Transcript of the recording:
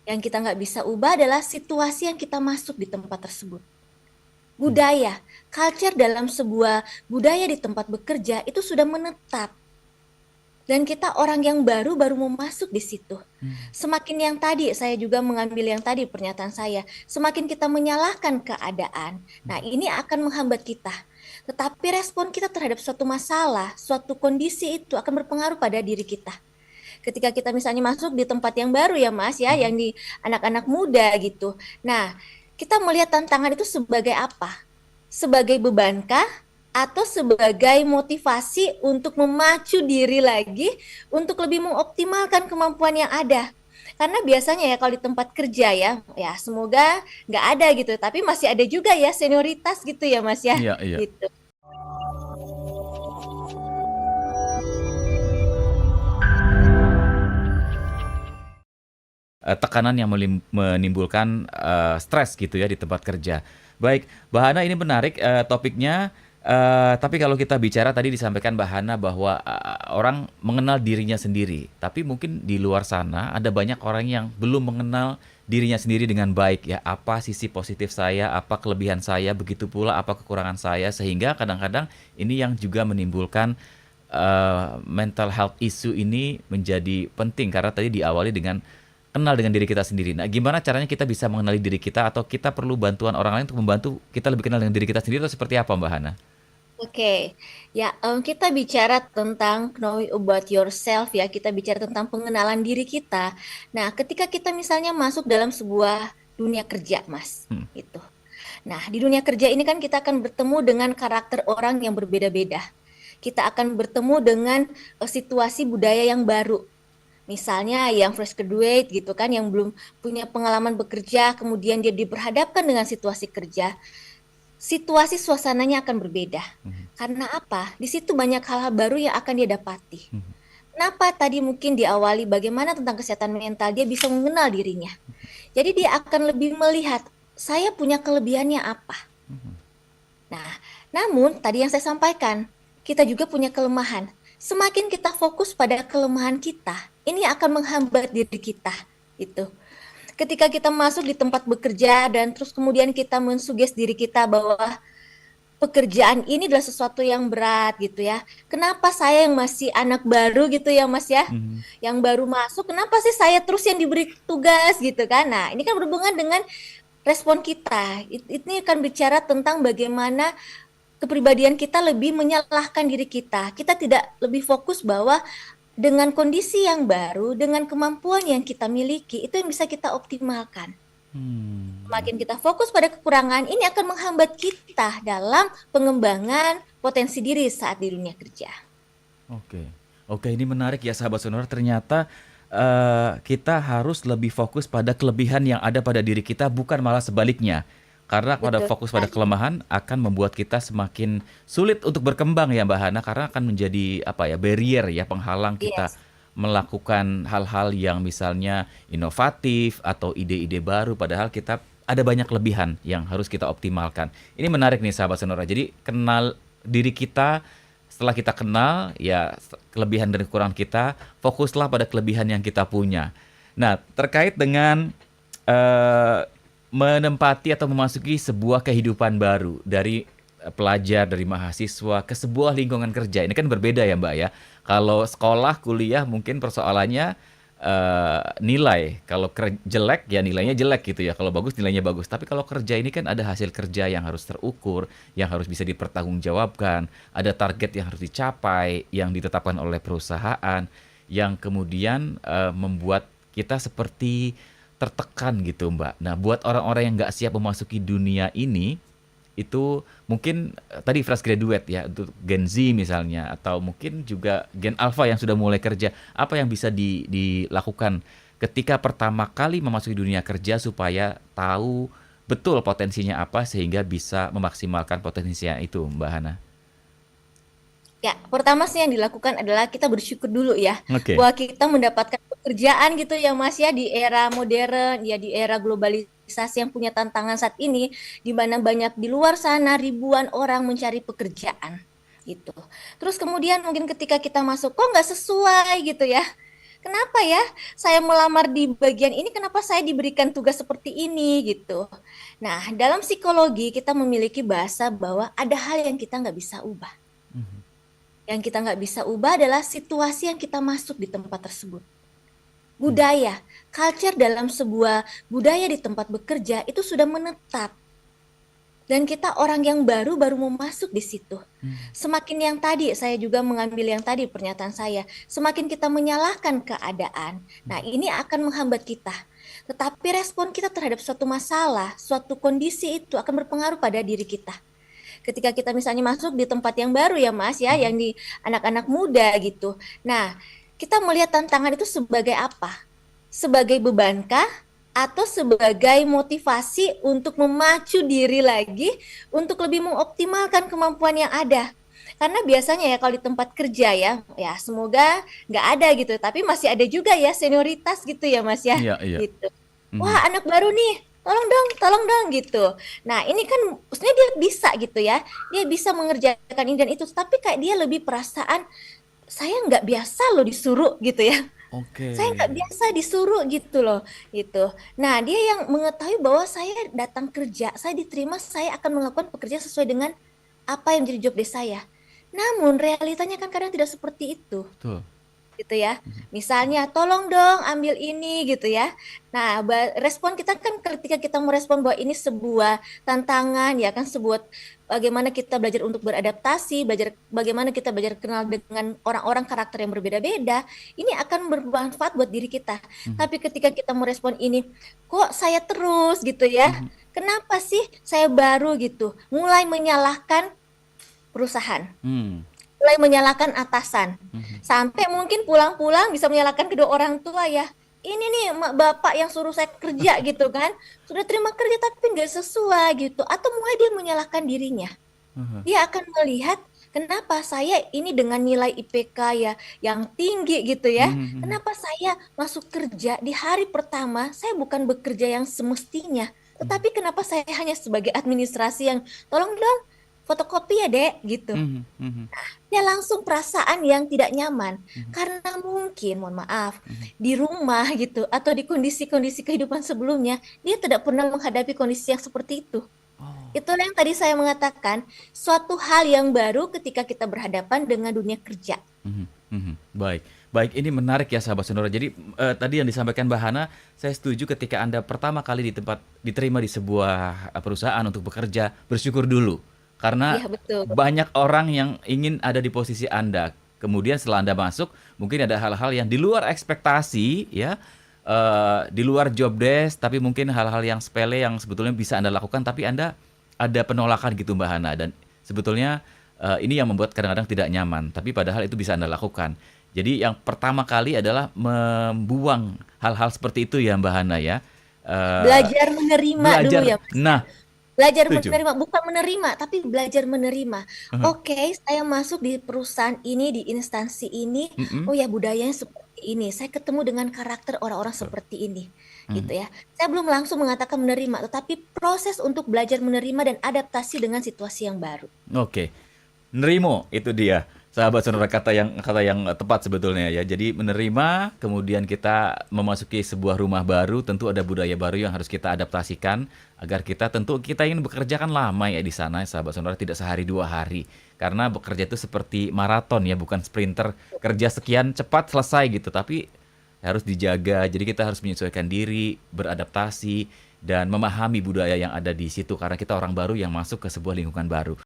Yang kita nggak bisa ubah adalah situasi yang kita masuk di tempat tersebut. Hmm. Budaya, culture dalam sebuah budaya di tempat bekerja itu sudah menetap. Dan kita orang yang baru mau masuk di situ. Hmm. Semakin yang tadi, saya juga mengambil yang tadi pernyataan saya, semakin kita menyalahkan keadaan. Nah, ini akan menghambat kita. Tetapi respon kita terhadap suatu masalah, suatu kondisi itu akan berpengaruh pada diri kita. Ketika kita misalnya masuk di tempat yang baru ya Mas ya, Hmm. yang di anak-anak muda gitu. Nah, kita melihat tantangan itu sebagai apa? Sebagai bebankah atau sebagai motivasi untuk memacu diri lagi untuk lebih mengoptimalkan kemampuan yang ada. Karena biasanya ya kalau di tempat kerja ya semoga nggak ada gitu, tapi masih ada juga ya senioritas gitu ya Mas ya, Iya, iya. gitu. Tekanan yang menimbulkan stres gitu ya di tempat kerja. Baik, Mbak Hana, ini menarik topiknya. Tapi kalau kita bicara tadi disampaikan Mbak Hana bahwa orang mengenal dirinya sendiri, tapi mungkin di luar sana ada banyak orang yang belum mengenal dirinya sendiri dengan baik ya. Apa sisi positif saya, apa kelebihan saya, begitu pula apa kekurangan saya, sehingga kadang-kadang ini yang juga menimbulkan mental health issue ini menjadi penting karena tadi diawali dengan kenal dengan diri kita sendiri. Nah, gimana caranya kita bisa mengenali diri kita atau kita perlu bantuan orang lain untuk membantu kita lebih kenal dengan diri kita sendiri atau seperti apa, Mbak Hana? Oke, ya kita bicara tentang knowing about yourself ya, kita bicara tentang pengenalan diri kita. Nah, ketika kita misalnya masuk dalam sebuah dunia kerja, Mas, Hmm. itu. Nah, di dunia kerja ini kan kita akan bertemu dengan karakter orang yang berbeda-beda. Kita akan bertemu dengan situasi budaya yang baru. Misalnya yang fresh graduate gitu kan, yang belum punya pengalaman bekerja, kemudian dia diperhadapkan dengan situasi kerja, situasi suasananya akan berbeda. Hmm. Karena apa? Di situ banyak hal-hal baru yang akan dia dapati. Hmm. Kenapa tadi mungkin diawali bagaimana tentang kesehatan mental, dia bisa mengenal dirinya. Jadi dia akan lebih melihat, saya punya kelebihannya apa. Hmm. Nah, namun tadi yang saya sampaikan, kita juga punya kelemahan. Semakin kita fokus pada kelemahan kita, ini akan menghambat diri kita. Itu. Ketika kita masuk di tempat bekerja dan terus kemudian kita mensuges diri kita bahwa pekerjaan ini adalah sesuatu yang berat gitu ya. Kenapa saya yang masih anak baru gitu ya Mas ya, Hmm. yang baru masuk, kenapa sih saya terus yang diberi tugas gitu kan? Nah, ini kan berhubungan dengan respon kita. Ini akan bicara tentang bagaimana kepribadian kita lebih menyalahkan diri kita. Kita tidak lebih fokus bahwa dengan kondisi yang baru, dengan kemampuan yang kita miliki, itu yang bisa kita optimalkan. Hmm. Semakin kita fokus pada kekurangan, ini akan menghambat kita dalam pengembangan potensi diri saat di dunia kerja. Oke. Oke, ini menarik ya sahabat sonora. Ternyata kita harus lebih fokus pada kelebihan yang ada pada diri kita, bukan malah sebaliknya. Karena pada Betul fokus pada sekali. kelemahan akan membuat kita semakin sulit untuk berkembang ya Mbak Hana, karena akan menjadi apa ya, barrier ya, penghalang kita Yes. melakukan hal-hal yang misalnya inovatif atau ide-ide baru, padahal kita ada banyak kelebihan yang harus kita optimalkan. Ini menarik nih sahabat sonora. Jadi kenal diri kita, setelah kita kenal, ya kelebihan dan kekurangan kita, fokuslah pada kelebihan yang kita punya. Nah, terkait dengan eh, menempati atau memasuki sebuah kehidupan baru dari pelajar, dari mahasiswa ke sebuah lingkungan kerja. Ini kan berbeda ya, Mbak ya. Kalau sekolah, kuliah mungkin persoalannya nilai. Kalau jelek ya nilainya jelek gitu ya. Kalau bagus nilainya bagus. Tapi kalau kerja ini kan ada hasil kerja yang harus terukur, yang harus bisa dipertanggungjawabkan, ada target yang harus dicapai, yang ditetapkan oleh perusahaan, yang kemudian membuat kita seperti tertekan gitu Mbak. Nah buat orang-orang yang nggak siap memasuki dunia ini, itu mungkin tadi fresh graduate ya untuk Gen Z misalnya atau mungkin juga Gen Alpha yang sudah mulai kerja, apa yang bisa dilakukan ketika pertama kali memasuki dunia kerja supaya tahu betul potensinya apa sehingga bisa memaksimalkan potensinya itu Mbak Hana. Ya, pertama sih yang dilakukan adalah kita bersyukur dulu ya, Oke. bahwa kita mendapatkan pekerjaan gitu ya Mas ya di era modern, ya di era globalisasi yang punya tantangan saat ini, di mana banyak di luar sana ribuan orang mencari pekerjaan gitu. Terus kemudian mungkin ketika kita masuk kok nggak sesuai gitu ya, kenapa ya saya melamar di bagian ini, kenapa saya diberikan tugas seperti ini gitu. Nah, dalam psikologi kita memiliki bahasa bahwa ada hal yang kita nggak bisa ubah. Mhm. Yang kita nggak bisa ubah adalah situasi yang kita masuk di tempat tersebut. Mmm. Budaya, culture dalam sebuah budaya di tempat bekerja itu sudah menetap. Dan kita orang yang baru mau masuk di situ. Mmm. Semakin yang tadi, saya juga mengambil yang tadi pernyataan saya, semakin kita menyalahkan keadaan, nah Mhm. ini akan menghambat kita. Tetapi respon kita terhadap suatu masalah, suatu kondisi itu akan berpengaruh pada diri kita. Ketika kita misalnya masuk di tempat yang baru ya Mas ya, Mhm. yang di anak-anak muda gitu. Nah, kita melihat tantangan itu sebagai apa? Sebagai bebankah? Atau sebagai motivasi untuk memacu diri lagi untuk lebih mengoptimalkan kemampuan yang ada. Karena biasanya ya kalau di tempat kerja ya semoga nggak ada gitu, tapi masih ada juga ya senioritas gitu ya Mas ya, Iya iya. gitu. Mhm. Wah anak baru nih, tolong dong gitu. Nah ini kan maksudnya dia bisa gitu ya, dia bisa mengerjakan ini dan itu, tapi kayak dia lebih perasaan, saya nggak biasa loh disuruh gitu ya. Oke. Saya nggak biasa disuruh gitu loh, gitu. Nah, dia yang mengetahui bahwa saya datang kerja, saya diterima, saya akan melakukan pekerjaan sesuai dengan apa yang menjadi job desk saya. Namun realitanya kan kadang tidak seperti itu Betul. gitu ya. Mhm. Misalnya, "Tolong dong ambil ini," gitu ya. Nah, respon kita kan ketika kita merespon bahwa ini sebuah tantangan ya kan, sebuah bagaimana kita belajar untuk beradaptasi, bagaimana kita belajar kenal dengan orang-orang karakter yang berbeda-beda, ini akan bermanfaat buat diri kita. Mhm. Tapi ketika kita merespon ini, "Kok saya terus?" gitu ya, Mhm. "Kenapa sih saya baru?" gitu, mulai menyalahkan perusahaan. Mmm. Mulai menyalahkan atasan, Mhm. sampai mungkin pulang-pulang bisa menyalahkan kedua orang tua ya, "Ini nih bapak yang suruh saya kerja," gitu kan, "sudah terima kerja tapi nggak sesuai," gitu, atau mulai dia menyalahkan dirinya. Heeh. Dia akan melihat, "Kenapa saya ini dengan nilai IPK ya yang tinggi gitu ya, Mhm mhm. kenapa saya masuk kerja di hari pertama saya bukan bekerja yang semestinya, Mhm. tetapi kenapa saya hanya sebagai administrasi yang, 'Tolong dong fotokopi ya Dek,' gitu." Mhm mhm. Ya langsung perasaan yang tidak nyaman, Mhm. karena mungkin, mohon maaf, Mhm. di rumah gitu atau di kondisi-kondisi kehidupan sebelumnya, dia tidak pernah menghadapi kondisi yang seperti itu. Oh. Itulah yang tadi saya mengatakan, suatu hal yang baru ketika kita berhadapan dengan dunia kerja. Mhm mhm. Baik baik, ini menarik ya sahabat Sonora. Jadi, tadi yang disampaikan Mbak Hana, saya setuju ketika Anda pertama kali diterima di sebuah, perusahaan untuk bekerja, bersyukur dulu. Karena Iya betul, banyak orang yang ingin ada di posisi Anda. Kemudian setelah Anda masuk, mungkin ada hal-hal yang di luar ekspektasi ya, di luar job desk, tapi mungkin hal-hal yang sepele yang sebetulnya bisa Anda lakukan, tapi Anda ada penolakan gitu Mbak Hana, dan sebetulnya, ini yang membuat kadang-kadang tidak nyaman, tapi padahal itu bisa Anda lakukan. Jadi yang pertama kali adalah membuang hal-hal seperti itu ya Mbak Hana ya, eee, belajar menerima dulu belajar ya Mas ya. nah, Belajar setuju. menerima, bukan menerima, tapi belajar menerima. Heeh. Oke, saya masuk di perusahaan ini, di instansi ini, Mhm. oh ya budayanya seperti ini, saya ketemu dengan karakter orang-orang Betul. seperti ini, gitu Mhm. ya. Saya belum langsung mengatakan menerima, tetapi proses untuk belajar menerima dan adaptasi dengan situasi yang baru. Oke. Nerimo, itu dia. Sahabat Sonora, kata yang tepat sebetulnya ya. Jadi menerima, kemudian kita memasuki sebuah rumah baru, tentu ada budaya baru yang harus kita adaptasikan agar kita ingin bekerja kan lama ya di sana, sahabat Sonora, tidak sehari 2 hari. Karena bekerja itu seperti maraton ya, bukan sprinter. Kerja sekian cepat selesai gitu, tapi harus dijaga. Jadi kita harus menyesuaikan diri, beradaptasi, dan memahami budaya yang ada di situ karena kita orang baru yang masuk ke sebuah lingkungan baru.